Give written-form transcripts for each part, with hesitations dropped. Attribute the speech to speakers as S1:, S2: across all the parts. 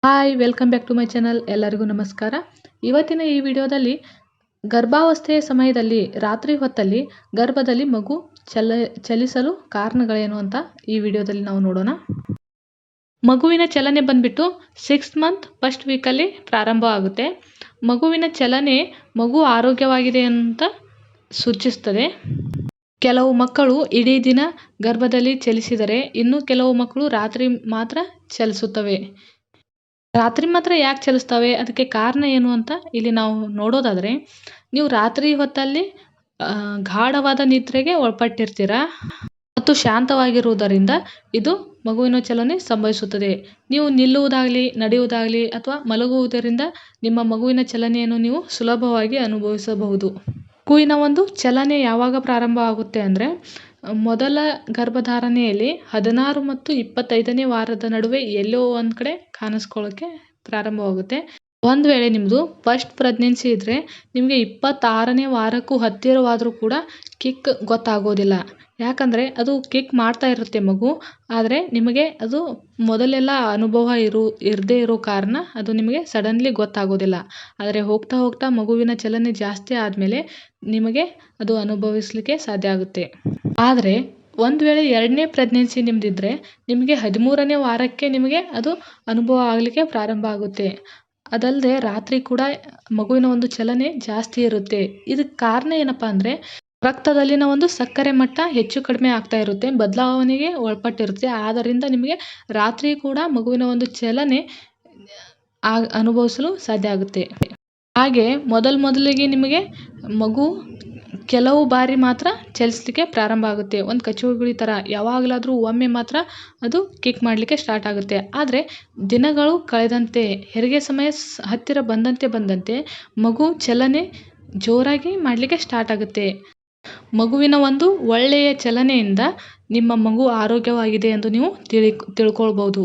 S1: Hi welcome back to my channel. ಎಲ್ಲರಿಗೂ ನಮಸ್ಕಾರ. ಇವತ್ತಿನ ಈ ವಿಡಿಯೋದಲ್ಲಿ ಗರ್ಭಾವಸ್ಥೆಯ ಸಮಯದಲ್ಲಿ ರಾತ್ರಿ ಹೊತ್ತಲ್ಲಿ ಗರ್ಭದಲ್ಲಿ ಮಗು ಚಲಿಸಲು ಕಾರಣಗಳೇನು ಅಂತ ಈ ವಿಡಿಯೋದಲ್ಲಿ ನಾವು ನೋಡೋಣ. ಮಗುವಿನ ಚಲನೆ ಬಂದ್ಬಿಟ್ಟು 6th ಮಂತ್ ಫಸ್ಟ್ ವೀಕಲ್ಲಿ ಪ್ರಾರಂಭ ಆಗುತ್ತೆ. ಮಗುವಿನ ಚಲನೆ ಮಗು ಆರೋಗ್ಯವಾಗಿದೆ ಅಂತ ಸೂಚಿಸ್ತದೆ. ಕೆಲವು ಮಕ್ಕಳು ಇಡೀ ದಿನ ಗರ್ಭದಲ್ಲಿ ಚಲಿಸಿದರೆ ಇನ್ನು ಕೆಲವು ಮಕ್ಕಳು ರಾತ್ರಿ ಮಾತ್ರ ಚಲಿಸುತ್ತವೆ. ರಾತ್ರಿ ಮಾತ್ರ ಯಾಕೆ ಚಲಿಸ್ತವೆ, ಅದಕ್ಕೆ ಕಾರಣ ಏನು ಅಂತ ಇಲ್ಲಿ ನಾವು ನೋಡೋದಾದರೆ, ನೀವು ರಾತ್ರಿ ಹೊತ್ತಲ್ಲಿ ಗಾಢವಾದ ನಿದ್ರೆಗೆ ಒಳಪಟ್ಟಿರ್ತೀರ ಮತ್ತು ಶಾಂತವಾಗಿರುವುದರಿಂದ ಇದು ಮಗುವಿನ ಚಲನೆ ಸಂಭವಿಸುತ್ತದೆ. ನೀವು ನಿಲ್ಲುವುದಾಗಲಿ ನಡೆಯುವುದಾಗಲಿ ಅಥವಾ ಮಲಗುವುದರಿಂದ ನಿಮ್ಮ ಮಗುವಿನ ಚಲನೆಯನ್ನು ನೀವು ಸುಲಭವಾಗಿ ಅನುಭವಿಸಬಹುದು. ಮಗುವಿನ ಒಂದು ಚಲನೆ ಯಾವಾಗ ಪ್ರಾರಂಭ ಆಗುತ್ತೆ ಅಂದರೆ, ಮೊದಲ ಗರ್ಭಧಾರಣೆಯಲ್ಲಿ 16 ಮತ್ತು 25ನೇ ವಾರದ ನಡುವೆ ಎಲ್ಲೋ ಒಂದು ಕಡೆ ಕಾಣಿಸ್ಕೊಳ್ಳೋಕ್ಕೆ ಪ್ರಾರಂಭವಾಗುತ್ತೆ. ಒಂದು ವೇಳೆ ನಿಮ್ಮದು ಫಸ್ಟ್ ಪ್ರೆಗ್ನೆನ್ಸಿ ಇದ್ದರೆ ನಿಮಗೆ 26ನೇ ವಾರಕ್ಕೂ ಹತ್ತಿರವಾದರೂ ಕೂಡ ಕಿಕ್ ಗೊತ್ತಾಗೋದಿಲ್ಲ. ಯಾಕಂದರೆ ಅದು ಕಿಕ್ ಮಾಡ್ತಾ ಇರುತ್ತೆ ಮಗು, ಆದರೆ ನಿಮಗೆ ಅದು ಮೊದಲೆಲ್ಲ ಅನುಭವ ಇರದೇ ಇರೋ ಕಾರಣ ಅದು ನಿಮಗೆ ಸಡನ್ಲಿ ಗೊತ್ತಾಗೋದಿಲ್ಲ. ಆದರೆ ಹೋಗ್ತಾ ಹೋಗ್ತಾ ಮಗುವಿನ ಚಲನೆ ಜಾಸ್ತಿ ಆದಮೇಲೆ ನಿಮಗೆ ಅದು ಅನುಭವಿಸಲಿಕ್ಕೆ ಸಾಧ್ಯ ಆಗುತ್ತೆ. ಆದರೆ ಒಂದು ವೇಳೆ 2ನೇ ಪ್ರೆಗ್ನೆನ್ಸಿ ನಿಮ್ಮದಿದ್ದರೆ ನಿಮಗೆ 13ನೇ ವಾರಕ್ಕೆ ನಿಮಗೆ ಅದು ಅನುಭವ ಆಗಲಿಕ್ಕೆ ಪ್ರಾರಂಭ ಆಗುತ್ತೆ. ಅದಲ್ಲದೆ ರಾತ್ರಿ ಕೂಡ ಮಗುವಿನ ಒಂದು ಚಲನೆ ಜಾಸ್ತಿ ಇರುತ್ತೆ. ಇದಕ್ಕೆ ಕಾರಣ ಏನಪ್ಪ ಅಂದರೆ, ರಕ್ತದಲ್ಲಿನ ಒಂದು ಸಕ್ಕರೆ ಮಟ್ಟ ಹೆಚ್ಚು ಕಡಿಮೆ ಆಗ್ತಾ ಇರುತ್ತೆ, ಬದಲಾವಣೆಗೆ ಒಳಪಟ್ಟಿರುತ್ತೆ. ಆದ್ದರಿಂದ ನಿಮಗೆ ರಾತ್ರಿ ಕೂಡ ಮಗುವಿನ ಒಂದು ಚಲನೆ ಅನುಭವಿಸಲು ಸಾಧ್ಯ ಆಗುತ್ತೆ. ಹಾಗೆ ಮೊದಲಿಗೆ ನಿಮಗೆ ಮಗು ಕೆಲವು ಬಾರಿ ಮಾತ್ರ ಚಲಿಸಲಿಕ್ಕೆ ಪ್ರಾರಂಭ ಆಗುತ್ತೆ. ಒಂದು ಕಚುಗುಳಿ ಥರ ಯಾವಾಗಲಾದರೂ ಒಮ್ಮೆ ಮಾತ್ರ ಅದು ಕಿಕ್ ಮಾಡಲಿಕ್ಕೆ ಸ್ಟಾರ್ಟ್ ಆಗುತ್ತೆ. ಆದರೆ ದಿನಗಳು ಕಳೆದಂತೆ, ಹೆರಿಗೆ ಸಮಯ ಹತ್ತಿರ ಬಂದಂತೆ ಮಗು ಚಲನೆ ಜೋರಾಗಿ ಮಾಡಲಿಕ್ಕೆ ಸ್ಟಾರ್ಟ್ ಆಗುತ್ತೆ. ಮಗುವಿನ ಒಂದು ಒಳ್ಳೆಯ ಚಲನೆಯಿಂದ ನಿಮ್ಮ ಮಗು ಆರೋಗ್ಯವಾಗಿದೆ ಎಂದು ನೀವು ತಿಳ್ಕೊಳ್ಬೋದು.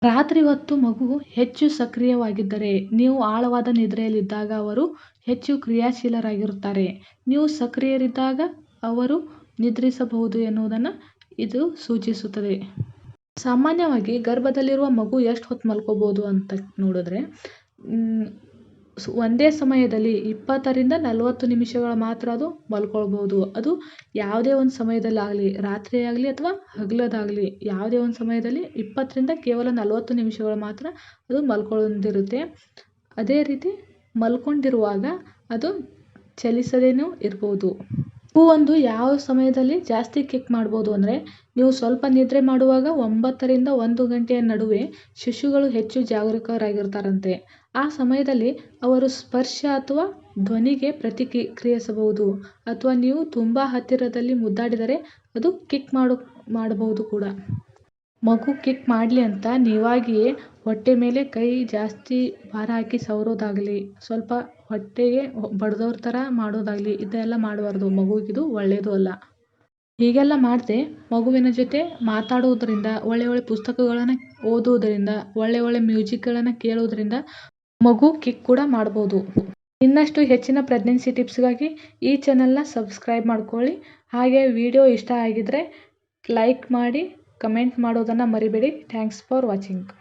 S1: ರಾತ್ರಿ ಹೊತ್ತು ಮಗು ಹೆಚ್ಚು ಸಕ್ರಿಯವಾಗಿದ್ದರೆ, ನೀವು ಆಳವಾದ ನಿದ್ರೆಯಲ್ಲಿದ್ದಾಗ ಅವರು ಹೆಚ್ಚು ಕ್ರಿಯಾಶೀಲರಾಗಿರುತ್ತಾರೆ. ನೀವು ಸಕ್ರಿಯರಿದ್ದಾಗ ಅವರು ನಿದ್ರಿಸಬಹುದು ಎನ್ನುವುದನ್ನು ಇದು ಸೂಚಿಸುತ್ತದೆ. ಸಾಮಾನ್ಯವಾಗಿ ಗರ್ಭದಲ್ಲಿರುವ ಮಗು ಎಷ್ಟು ಹೊತ್ತು ಮಲ್ಕೋಬೋದು ಅಂತ ನೋಡಿದ್ರೆ, ಒಂದೇ ಸಮಯದಲ್ಲಿ 20ರಿಂದ 40 ನಿಮಿಷಗಳ ಮಾತ್ರ ಅದು ಮಲ್ಕೊಳ್ಬೋದು. ಅದು ಯಾವುದೇ ಒಂದು ಸಮಯದಲ್ಲಾಗಲಿ, ರಾತ್ರಿ ಆಗಲಿ ಅಥವಾ ಹಗಲದಾಗಲಿ, ಯಾವುದೇ ಒಂದು ಸಮಯದಲ್ಲಿ 20ರಿಂದ ಕೇವಲ 40 ನಿಮಿಷಗಳು ಮಾತ್ರ ಅದು ಮಲ್ಕೊಂಡಿರುತ್ತೆ. ಅದೇ ರೀತಿ ಮಲ್ಕೊಂಡಿರುವಾಗ ಅದು ಚಲಿಸದೇನೂ ಇರ್ಬೋದು. ಒಂದು ಯಾವ ಸಮಯದಲ್ಲಿ ಜಾಸ್ತಿ ಕಿಕ್ ಮಾಡ್ಬೋದು ಅಂದರೆ, ನೀವು ಸ್ವಲ್ಪ ನಿದ್ರೆ ಮಾಡುವಾಗ 9ರಿಂದ 1 ಗಂಟೆಯ ನಡುವೆ ಶಿಶುಗಳು ಹೆಚ್ಚು ಜಾಗರೂಕರಾಗಿರ್ತಾರಂತೆ. ಆ ಸಮಯದಲ್ಲಿ ಅವರು ಸ್ಪರ್ಶ ಅಥವಾ ಧ್ವನಿಗೆ ಪ್ರತಿಕ್ರಿಯಿಸಬಹುದು. ಅಥವಾ ನೀವು ತುಂಬ ಹತ್ತಿರದಲ್ಲಿ ಮುದ್ದಾಡಿದರೆ ಅದು ಕಿಕ್ ಮಾಡಬಹುದು ಕೂಡ. ಮಗು ಕಿಕ್ ಮಾಡಲಿ ಅಂತ ನೀವಾಗಿಯೇ ಹೊಟ್ಟೆ ಮೇಲೆ ಕೈ ಜಾಸ್ತಿ ಭಾರ ಹಾಕಿ ಸವರೋದಾಗಲಿ, ಸ್ವಲ್ಪ ಹೊಟ್ಟೆಗೆ ಬಡ್ದೋರ್ ಥರ ಮಾಡೋದಾಗಲಿ, ಇದೆಲ್ಲ ಮಾಡಬಾರ್ದು. ಮಗುವಿಗಿದು ಒಳ್ಳೆಯದು ಅಲ್ಲ. ಹೀಗೆಲ್ಲ ಮಾಡದೆ ಮಗುವಿನ ಜೊತೆ ಮಾತಾಡುವುದರಿಂದ, ಒಳ್ಳೆ ಪುಸ್ತಕಗಳನ್ನು ಓದುವುದರಿಂದ, ಒಳ್ಳೆ ಮ್ಯೂಸಿಕ್ಗಳನ್ನು ಕೇಳೋದ್ರಿಂದ ಮಗು ಕಿಕ್ ಕೂಡ ಮಾಡ್ಬೋದು. ಇನ್ನಷ್ಟು ಹೆಚ್ಚಿನ ಪ್ರೆಗ್ನೆನ್ಸಿ ಟಿಪ್ಸ್ಗಾಗಿ ಈ ಚಾನಲ್ನ ಸಬ್ಸ್ಕ್ರೈಬ್ ಮಾಡ್ಕೊಳ್ಳಿ. ಹಾಗೆ ವಿಡಿಯೋ ಇಷ್ಟ ಆಗಿದ್ರೆ ಲೈಕ್ ಮಾಡಿ, ಕಮೆಂಟ್ ಮಾಡೋದನ್ನು ಮರಿಬೇಡಿ. Thanks for watching.